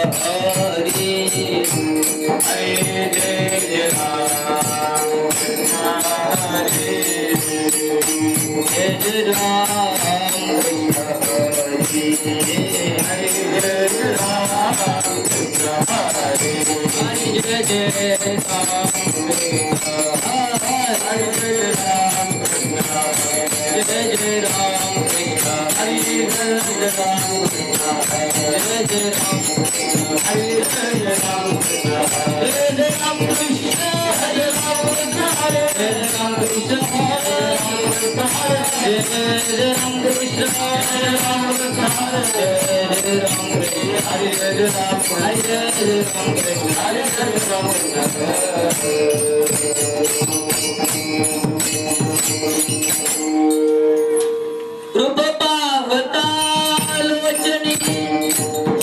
हरी हरे जय जय राम हरे जय जय राम हरे हरे जय राम हरे जय जय राम हरे जय राम जय जय राम हरे जय राम जय जय राम हरे जय राम जय जय राम कृष्ण हरे राम हरे जय राम कृष्ण हरे जय जय राम कृष्ण हरे राम हरे जय राम कृष्ण हरे जय राम हरे जय राम कृष्ण हरे जय राम रूप पाहता लोचनी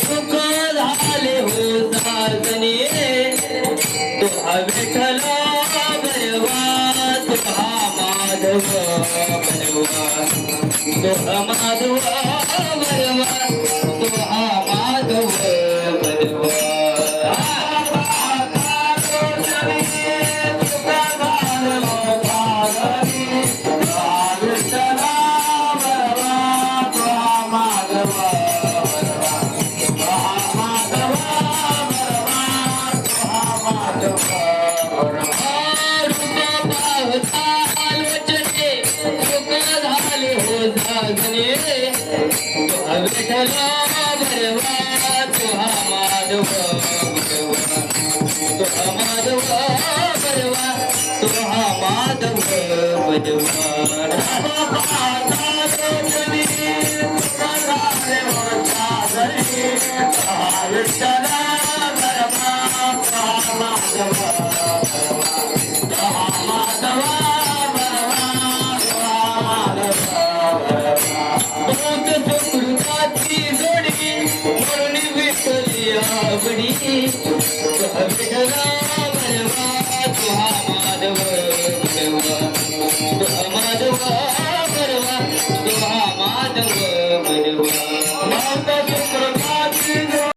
सुख झाले हो साधने तुहा विठ्ठला भरवा तुहा माधव भरवा तुहा माधव भरवा तुहा माधव भरवा विठ्ठला भरवा तुहा माधव भरवा तुहा माधव भरवा तुहा माधव भरवा विठ्ठला भरवा तुहा माधव